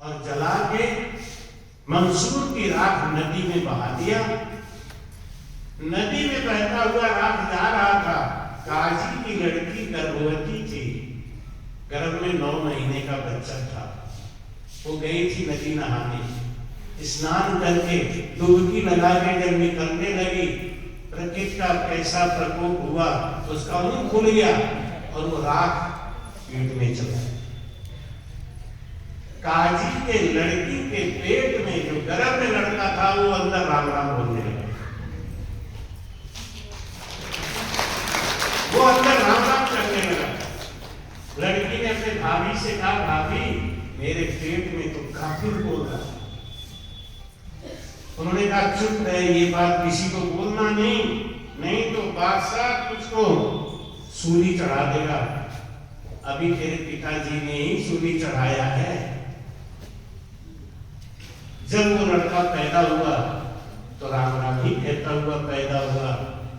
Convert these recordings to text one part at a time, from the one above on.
और जला के मंसूर की राख नदी में बहा दिया। नदी में बहता हुआ राख जा रहा था। काजी की लड़की गर्भवती थी, गर्भ में 9 महीने का बच्चा था। वो गई थी नदी नहाने, स्नान करके डुबकी लगा के जब निकलने लगी, प्रकृति का कैसा प्रकोप हुआ, उसका मुंह खुल गया और वो राख पेट में चला गया। काजी के लड़की के पेट में जो गर्भ में लड़का था वो अंदर राम राम बोलने लगा। वो अंदर राम राम करने लगा। लड़की ने अपने भाभी से कहा, भाभी मेरे पेट में तो काफिर बोल रहा। उन्होंने कहा चुप है, ये बात किसी को बोलना नहीं तो बादशाह तुझको सूली चढ़ा देगा। अभी तेरे पिताजी ने ही सूली चढ़ाया है। जब वो लड़का पैदा हुआ तो राम राम ही कहता हुआ पैदा हुआ।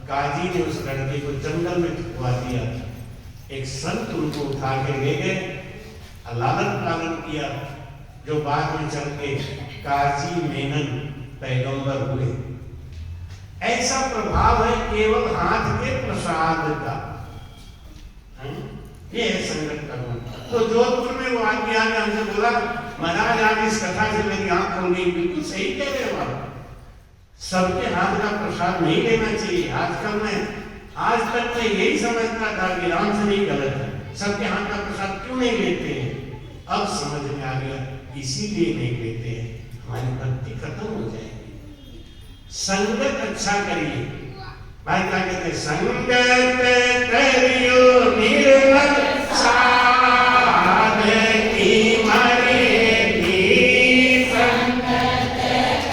काजी ने उस लड़के को जंगल में छुपवा दिया। एक संत उनको उठा के ले गए, लालन पालन किया, जो बाद में चल के काजी मेनन पैगंबर हुए। ऐसा प्रभाव है केवल हाथ के प्रसाद का। ये है संगत का गुण। तो जोधपुर में वो आदमी आने हमसे बोला, महाराज आज इस कथा से मेरी आंख खोल गई। बिल्कुल सही कह रहे हो आप, सबके हाथ का प्रसाद नहीं लेना चाहिए। आज तक मैं यही समझता था कि राम से नहीं गलत है, सबके हाथ का प्रसाद क्यों नहीं लेते हैं। अब समझ में आ गया, इसीलिए नहीं लेते हैं, हमारी भक्ति खत्म हो जाएगी। संगत अच्छा करिए। भाई क्या कहते हैं, संगत करियो निर्मल साध की मरेगी। संगत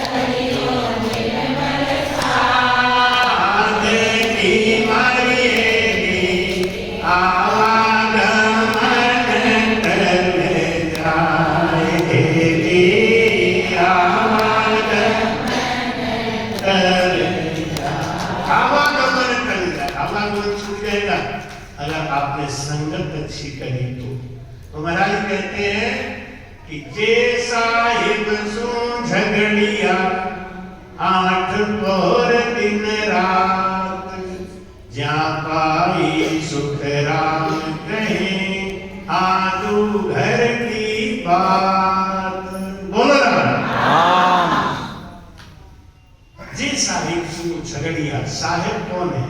करियो निर्मल साध की मरेगी। आवागमन कर जाएगी। आवागमन छूट जाएगा अगर आपने संगत अच्छी करी तो महाराज कहते हैं कि जे साहिब सो झगड़िया 8 पहर दिन रात। ज्या पाई सुख राम कहे आदू घर की बात। बोलो राम। जे साहिब सो झगड़िया, साहिब कौन है?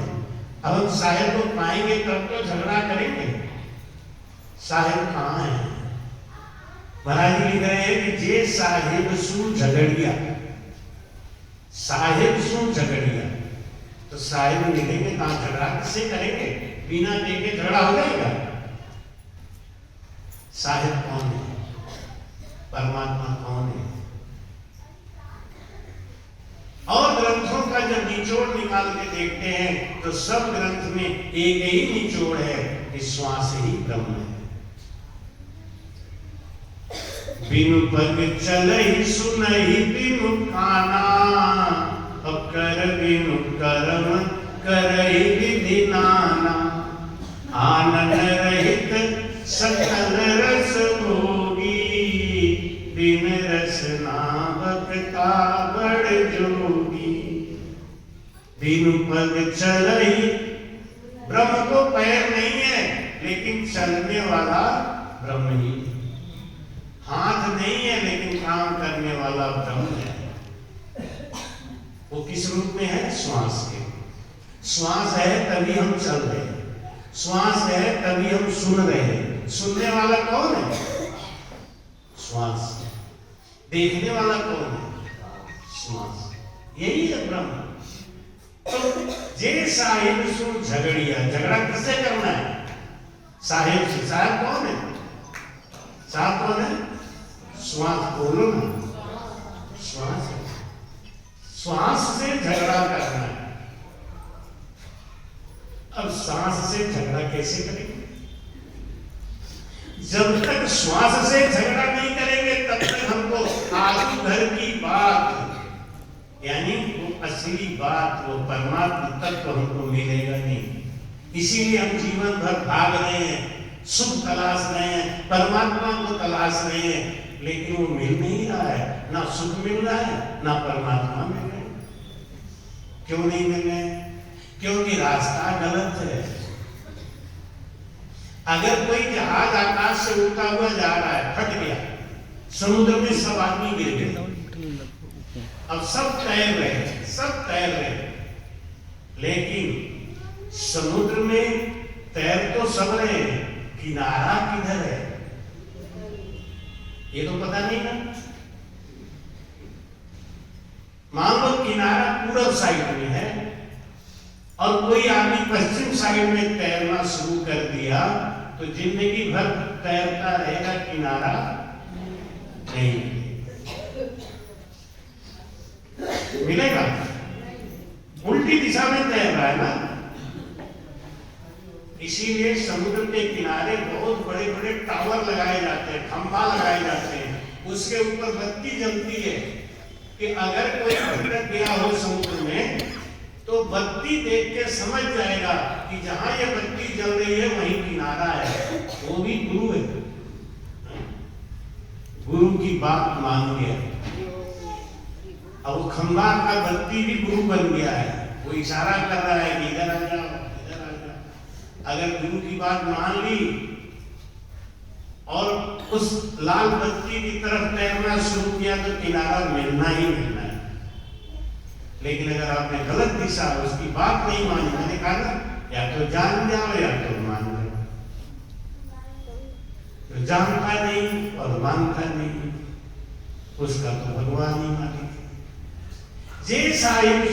अब हम साहिब को पाएंगे तब तो झगड़ा करेंगे। साहिब कहाँ है? महाराज लिख रहे हैं कि जे साहिब सु झगड़िया, साहिब सु झगड़िया। तो साहिब मिलेंगे कहाँ, झगड़ा किससे करेंगे? बिना देखे झगड़ा हो जाएगा। साहिब कौन है? परमात्मा कौन है? और ग्रंथों का जब निचोड़ निकाल के देखते हैं तो सब ग्रंथ में एक ही निचोड़ है कि श्वास ही ब्रह्म है। बिनु पग चलहि सुनहि बिनु काना, अब कर बिनु कर्म करहि विधि नाना। आनंद रहित सकल रस भोगी, बिन रस नावकता बड़ जोगी। बिनु पग चलहि, ब्रह्म को पैर नहीं है लेकिन चलने वाला ब्रह्म ही। हाथ नहीं है लेकिन काम करने वाला ब्रह्म है। वो किस रूप में है? श्वास के। श्वास है तभी हम चल रहे हैं, श्वास है तभी हम सुन रहे हैं। सुनने वाला कौन है? श्वास। देखने वाला कौन है? श्वास। यही है ब्रह्म। तो जे साहिब सु झगड़िया, झगड़ा किससे करना है? साहिब से। साहिब कौन है? साहब कौन है? श्वास। बोलो ना, श्वास है। श्वास से झगड़ा करना है। अब सांस से झगड़ा कैसे करेंगे? जब तक श्वास से झगड़ा नहीं करेंगे तब तक हमको आदू घर की बात, यानी वो असली बात, वो परमात्मा तत्व हमको मिलेगा नहीं। इसीलिए हम जीवन भर भाग रहे हैं, सुख तलाश रहे हैं, परमात्मा को तलाश रहे हैं। लेकिन वो मिल नहीं रहा है, ना सुख मिल रहा है ना परमात्मा मिल रहे। क्यों नहीं मिल रहे? क्योंकि रास्ता गलत है। अगर कोई जहाज आकाश से उड़ता हुआ जा रहा है, फट गया, समुद्र में सब आदमी गिर गए, अब सब तैर रहे, सब तैर रहे, लेकिन समुद्र में तैर तो सब रहे, किनारा किधर है ये तो पता नहीं ना। मान लो किनारा पूरब साइड में है और कोई आदमी पश्चिम साइड में तैरना शुरू कर दिया, तो जिंदगी भर तैरता रहेगा, किनारा नहीं मिलेगा। उल्टी दिशा में तैर रहा है ना। इसीलिए समुद्र के किनारे बहुत बड़े बड़े टावर लगाए जाते हैं, खंभा लगाए जाते हैं, उसके ऊपर बत्ती जलती है कि अगर कोई भटक गया हो समुद्र में तो बत्ती देख के समझ जाएगा कि जहां ये बत्ती जल रही है वहीं किनारा है। वो भी गुरु है, गुरु की बात मान गया। अब वो खंभा का बत्ती भी गुरु बन गया है, वो इशारा कर रहा है कि इधर आ जाओ, इधर आ जाओ। अगर गुरु की बात मान ली और उस लाल बत्ती की तरफ तैरना शुरू किया तो किनारा मिलना ही मिलना है। लेकिन अगर आपने गलत दिशा, उसकी बात नहीं मानी, मैंने कहा ना, या तो जान जाओ या तो मान जाओ। तो जानता नहीं और मानता नहीं, उसका तो भगवान ही मालिक है। जे साहिब